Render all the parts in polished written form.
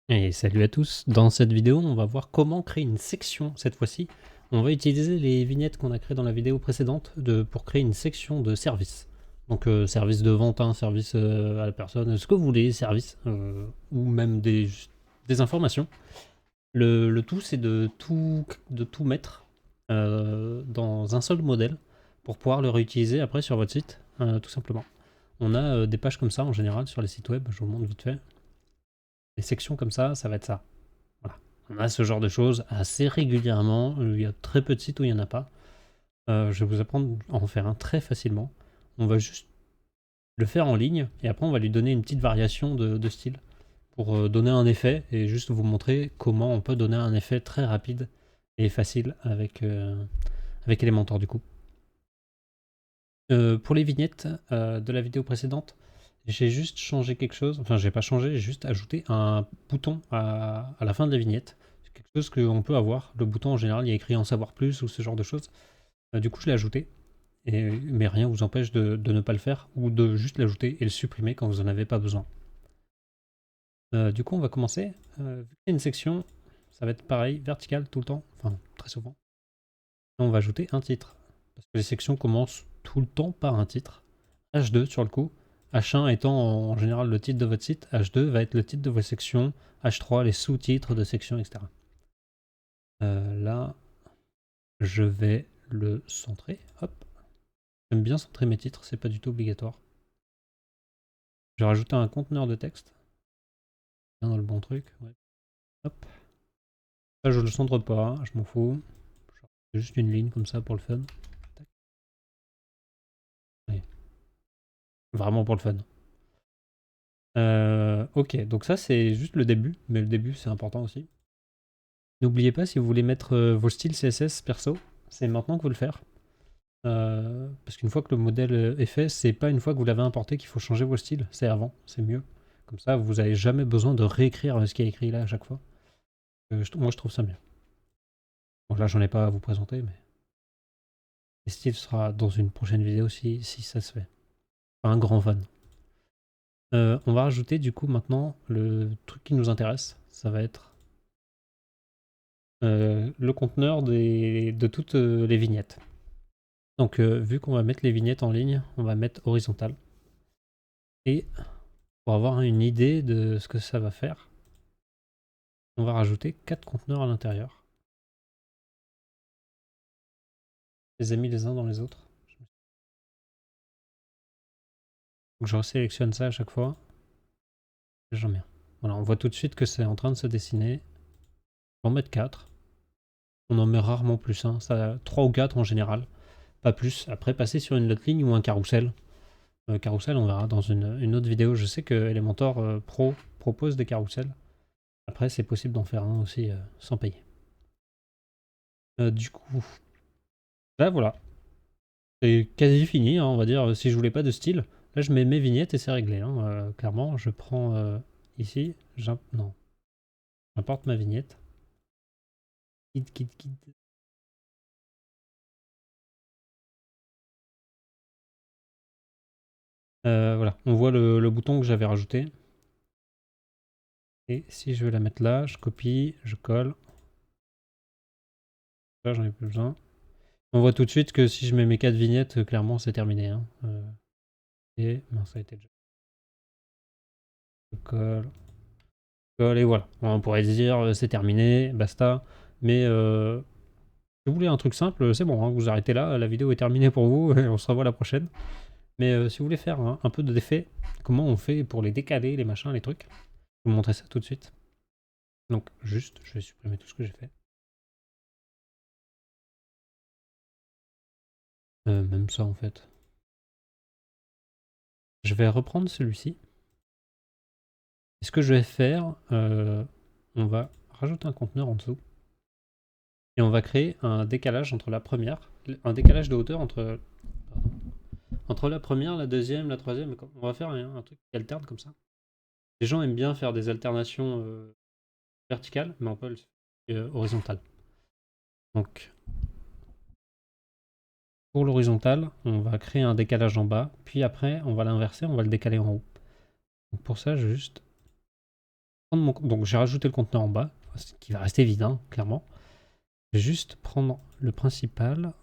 Et salut à tous, dans cette vidéo on va voir comment créer une section cette fois-ci. On va utiliser les vignettes qu'on a créées dans la vidéo précédente pour créer une section de service. Donc service de vente, service à la personne, ce que vous voulez, service, ou même des informations. Le tout c'est de tout mettre dans un seul modèle pour pouvoir le réutiliser après sur votre site, tout simplement. On a des pages comme ça en général sur les sites web, je vous montre vite fait. Les sections comme ça va être ça. Voilà. On a ce genre de choses assez régulièrement. Il y a très peu de sites où il n'y en a pas. Je vais vous apprendre à en faire un très facilement. On va juste le faire en ligne et après on va lui donner une petite variation de style pour donner un effet et juste vous montrer comment on peut donner un effet très rapide et facile avec Elementor du coup. Pour les vignettes de la vidéo précédente, j'ai juste changé quelque chose. Enfin, j'ai pas changé, j'ai juste ajouté un bouton à la fin de la vignette. C'est quelque chose qu'on peut avoir. Le bouton, en général, il y a écrit en savoir plus ou ce genre de choses. Du coup, je l'ai ajouté. Mais rien ne vous empêche de ne pas le faire ou de juste l'ajouter et le supprimer quand vous n'en avez pas besoin. Du coup, on va commencer. Vu qu'il y a une section, ça va être pareil, vertical tout le temps, enfin très souvent. Et on va ajouter un titre. Parce que les sections commencent tout le temps par un titre. H2 sur le coup. H1 étant en général le titre de votre site, H2 va être le titre de vos sections, H3 les sous-titres de sections, etc. Là, je vais le centrer. Hop. J'aime bien centrer mes titres, c'est pas du tout obligatoire. Je vais rajouter un conteneur de texte. Bien dans le bon truc. Ouais. Hop. Ça, je le centre pas, je m'en fous. Je fais juste une ligne comme ça pour le fun. Tac. Ouais. Vraiment pour le fun. Ok, donc ça c'est juste le début, mais le début c'est important aussi. N'oubliez pas, si vous voulez mettre vos styles CSS perso, c'est maintenant que vous le faire. Parce qu'une fois que le modèle est fait, c'est pas une fois que vous l'avez importé qu'il faut changer vos styles, c'est avant, c'est mieux. Comme ça, vous n'avez jamais besoin de réécrire ce qui est écrit là à chaque fois. Moi je trouve ça mieux. Bon là j'en ai pas à vous présenter, mais les styles sera dans une prochaine vidéo si ça se fait. Pas un grand fan. On va rajouter du coup maintenant le truc qui nous intéresse, ça va être le conteneur de toutes les vignettes. Donc vu qu'on va mettre les vignettes en ligne, on va mettre horizontal. Et pour avoir une idée de ce que ça va faire, on va rajouter 4 conteneurs à l'intérieur. Je les ai mis les uns dans les autres. Donc je resélectionne ça à chaque fois. J'en mets un. Voilà, on voit tout de suite que c'est en train de se dessiner. On va en mettre 4. On en met rarement plus, hein. Ça, 3 ou 4 en général. Pas plus. Après, passer sur une autre ligne ou un carrousel. Carrousel, on verra dans une autre vidéo. Je sais que Elementor Pro propose des carousels. Après, c'est possible d'en faire un aussi sans payer. Du coup, là voilà. C'est quasi fini, hein, on va dire. Si je voulais pas de style, là je mets mes vignettes et c'est réglé. Hein. Clairement, je prends ici. Non, j'importe ma vignette. Guide. Voilà, on voit le bouton que j'avais rajouté. Et si je veux la mettre là, je copie, je colle. Là, j'en ai plus besoin. On voit tout de suite que si je mets mes 4 vignettes, clairement, c'est terminé. Hein. Et non, ça a été déjà. Je colle, et voilà. On pourrait dire c'est terminé, basta. Mais si vous voulez un truc simple, c'est bon, hein, vous arrêtez là, la vidéo est terminée pour vous, et on se revoit la prochaine. Mais si vous voulez faire un peu d'effet, comment on fait pour les décaler, les machins, les trucs, je vais vous montrer ça tout de suite. Donc juste, je vais supprimer tout ce que j'ai fait. Même ça en fait. Je vais reprendre celui-ci. Et ce que je vais faire, on va rajouter un conteneur en dessous. Et on va créer un décalage entre la première, un décalage de hauteur entre la première, la deuxième, la troisième. On va faire un truc qui alterne comme ça. Les gens aiment bien faire des alternations verticales, mais on peut le faire horizontales. Donc, pour l'horizontale, on va créer un décalage en bas, puis après, on va l'inverser, on va le décaler en haut. Donc pour ça, je vais juste Donc j'ai rajouté le conteneur en bas, ce qui va rester vide, hein, clairement. Je vais juste prendre le principal,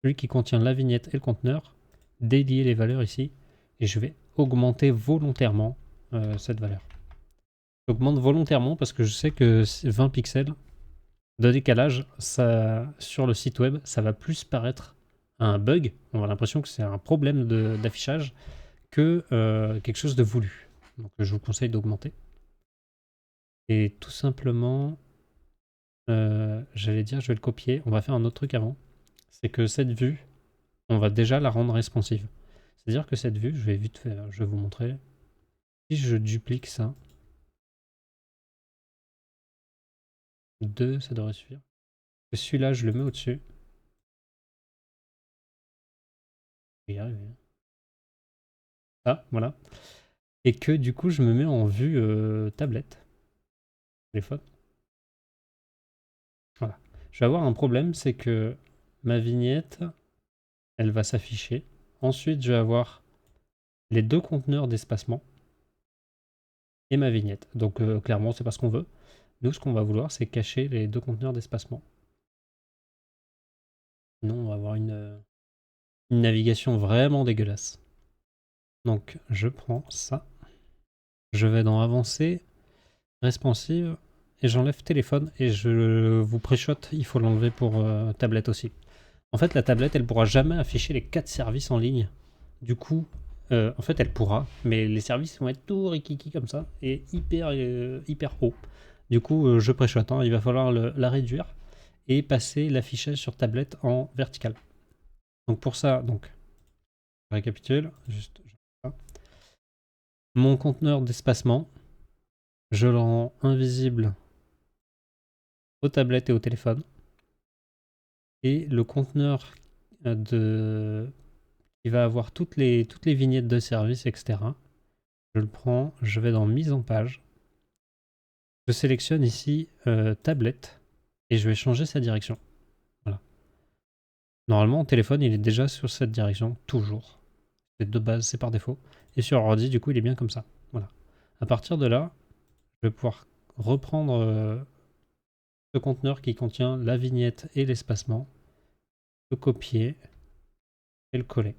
celui qui contient la vignette et le conteneur, délier les valeurs ici, et je vais augmenter volontairement cette valeur. J'augmente volontairement parce que je sais que 20 pixels de décalage, ça, sur le site web, ça va plus paraître un bug, on a l'impression que c'est un problème d'affichage, que quelque chose de voulu. Donc je vous conseille d'augmenter. Et tout simplement, j'allais dire, je vais le copier. On va faire un autre truc avant. C'est que cette vue, on va déjà la rendre responsive. C'est-à-dire que cette vue, je vais vite faire, je vais vous montrer. Si je duplique ça, 2, ça devrait suffire. Celui-là, je le mets au-dessus. Je vais y arriver. Ah, voilà. Et que du coup, je me mets en vue tablette. Téléphone. Voilà. Je vais avoir un problème, c'est que ma vignette, elle va s'afficher. Ensuite, je vais avoir les deux conteneurs d'espacement et ma vignette. Donc clairement, c'est pas ce qu'on veut. Nous, ce qu'on va vouloir, c'est cacher les deux conteneurs d'espacement. Sinon, on va avoir une navigation vraiment dégueulasse. Donc, je prends ça. Je vais dans Avancer, Responsive, et j'enlève téléphone. Et je vous pré-shot, il faut l'enlever pour tablette aussi. En fait, la tablette, elle pourra jamais afficher les 4 services en ligne. Du coup, en fait, elle pourra, mais les services vont être tout rikiki comme ça et hyper haut. Du coup, je pré-shot, hein, il va falloir la réduire et passer l'affichage sur tablette en vertical. Donc pour ça, donc, je récapitule, juste mon conteneur d'espacement, je le rends invisible aux tablettes et au téléphone. Et le conteneur qui va avoir toutes les vignettes de service, etc. Je le prends, je vais dans Mise en page. Je sélectionne ici tablette et je vais changer sa direction. Voilà. Normalement, au téléphone, il est déjà sur cette direction, toujours. C'est de base, c'est par défaut. Et sur ordi, du coup, il est bien comme ça. Voilà. À partir de là, je vais pouvoir reprendre ce conteneur qui contient la vignette et l'espacement, le copier et le coller.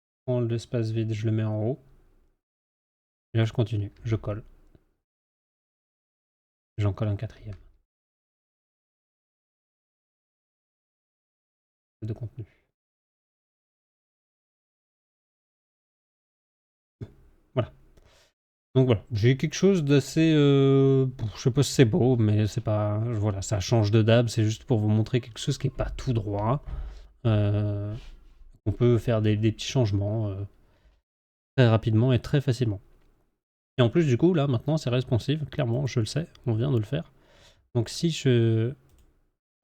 Je prends l'espace vide, je le mets en haut. Et là, je continue, je colle. J'en colle un quatrième. De contenu. Voilà. Donc voilà, j'ai quelque chose d'assez... je sais pas si c'est beau, mais c'est pas... Voilà, ça change de dab, c'est juste pour vous montrer quelque chose qui est pas tout droit. On peut faire des petits changements très rapidement et très facilement. Et en plus, du coup, là, maintenant, c'est responsive. Clairement, je le sais, on vient de le faire. Donc si je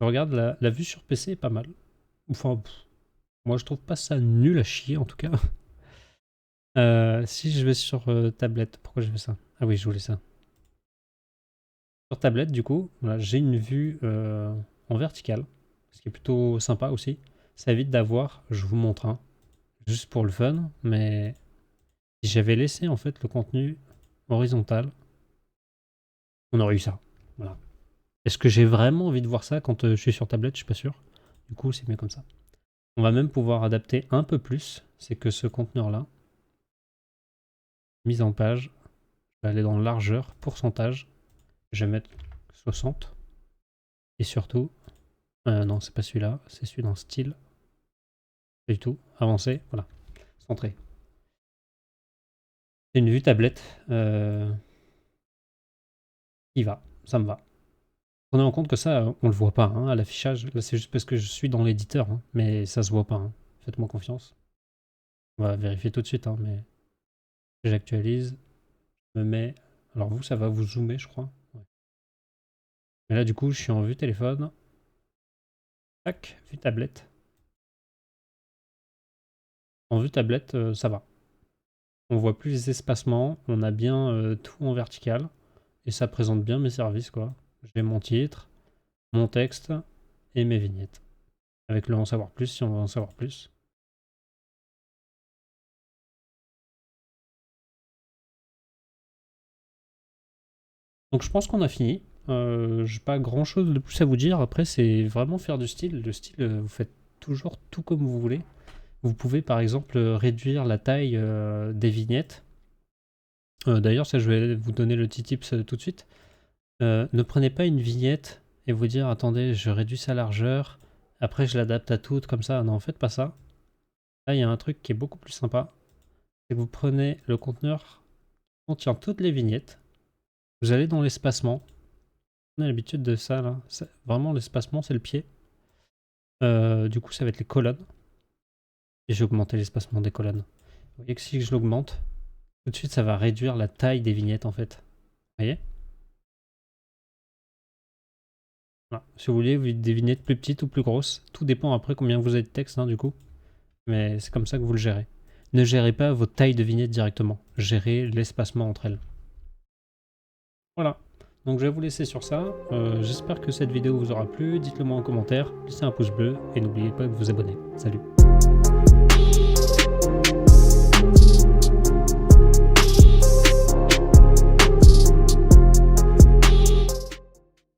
regarde, la vue sur PC est pas mal. Enfin, moi, je trouve pas ça nul à chier, en tout cas. Si je vais sur tablette, pourquoi je fais ça? Ah oui, je voulais ça. Sur tablette, du coup, voilà, j'ai une vue en verticale, ce qui est plutôt sympa aussi. Ça évite d'avoir, je vous montre, hein, juste pour le fun, mais si j'avais laissé en fait le contenu horizontal, on aurait eu ça. Voilà. Est-ce que j'ai vraiment envie de voir ça quand je suis sur tablette? Je suis pas sûr. Du coup, c'est mieux comme ça. On va même pouvoir adapter un peu plus. C'est que ce conteneur-là, mise en page, je vais aller dans largeur, pourcentage. Je vais mettre 60. Et surtout, non, c'est pas celui-là, c'est celui dans style. Pas du tout. Avancer, voilà. Centré. C'est une vue tablette qui va, ça me va. Prenez en compte que ça, on le voit pas hein, à l'affichage. Là, c'est juste parce que je suis dans l'éditeur, hein, mais ça se voit pas. Hein. Faites-moi confiance. On va vérifier tout de suite, hein, mais j'actualise. Je me mets. Alors vous, ça va vous zoomer, je crois. Ouais. Mais là, du coup, je suis en vue téléphone. Tac, vue tablette. En vue tablette, ça va. On voit plus les espacements, on a bien tout en vertical. Et ça présente bien mes services, quoi. J'ai mon titre, mon texte et mes vignettes. Avec le en savoir plus si on veut en savoir plus. Donc je pense qu'on a fini. J'ai pas grand chose de plus à vous dire. Après, c'est vraiment faire du style. Le style, vous faites toujours tout comme vous voulez. Vous pouvez par exemple réduire la taille des vignettes. D'ailleurs, ça, je vais vous donner le petit tips tout de suite. Ne prenez pas une vignette et vous dire attendez, je réduis sa largeur, après je l'adapte à toute comme ça. Non, faites pas ça. Là, il y a un truc qui est beaucoup plus sympa. C'est que vous prenez le conteneur qui contient toutes les vignettes. Vous allez dans l'espacement. On a l'habitude de ça là. Vraiment, l'espacement, c'est le pied. Du coup, ça va être les colonnes. Et j'ai augmenté l'espacement des colonnes. Vous voyez que si je l'augmente, tout de suite, ça va réduire la taille des vignettes en fait. Vous voyez? Voilà. Si vous voulez, des vignettes plus petites ou plus grosses, tout dépend après combien vous avez de texte du coup. Mais c'est comme ça que vous le gérez. Ne gérez pas votre taille de vignette directement. Gérez l'espacement entre elles. Voilà. Donc je vais vous laisser sur ça. J'espère que cette vidéo vous aura plu. Dites-le moi en commentaire. Laissez un pouce bleu et n'oubliez pas de vous abonner. Salut.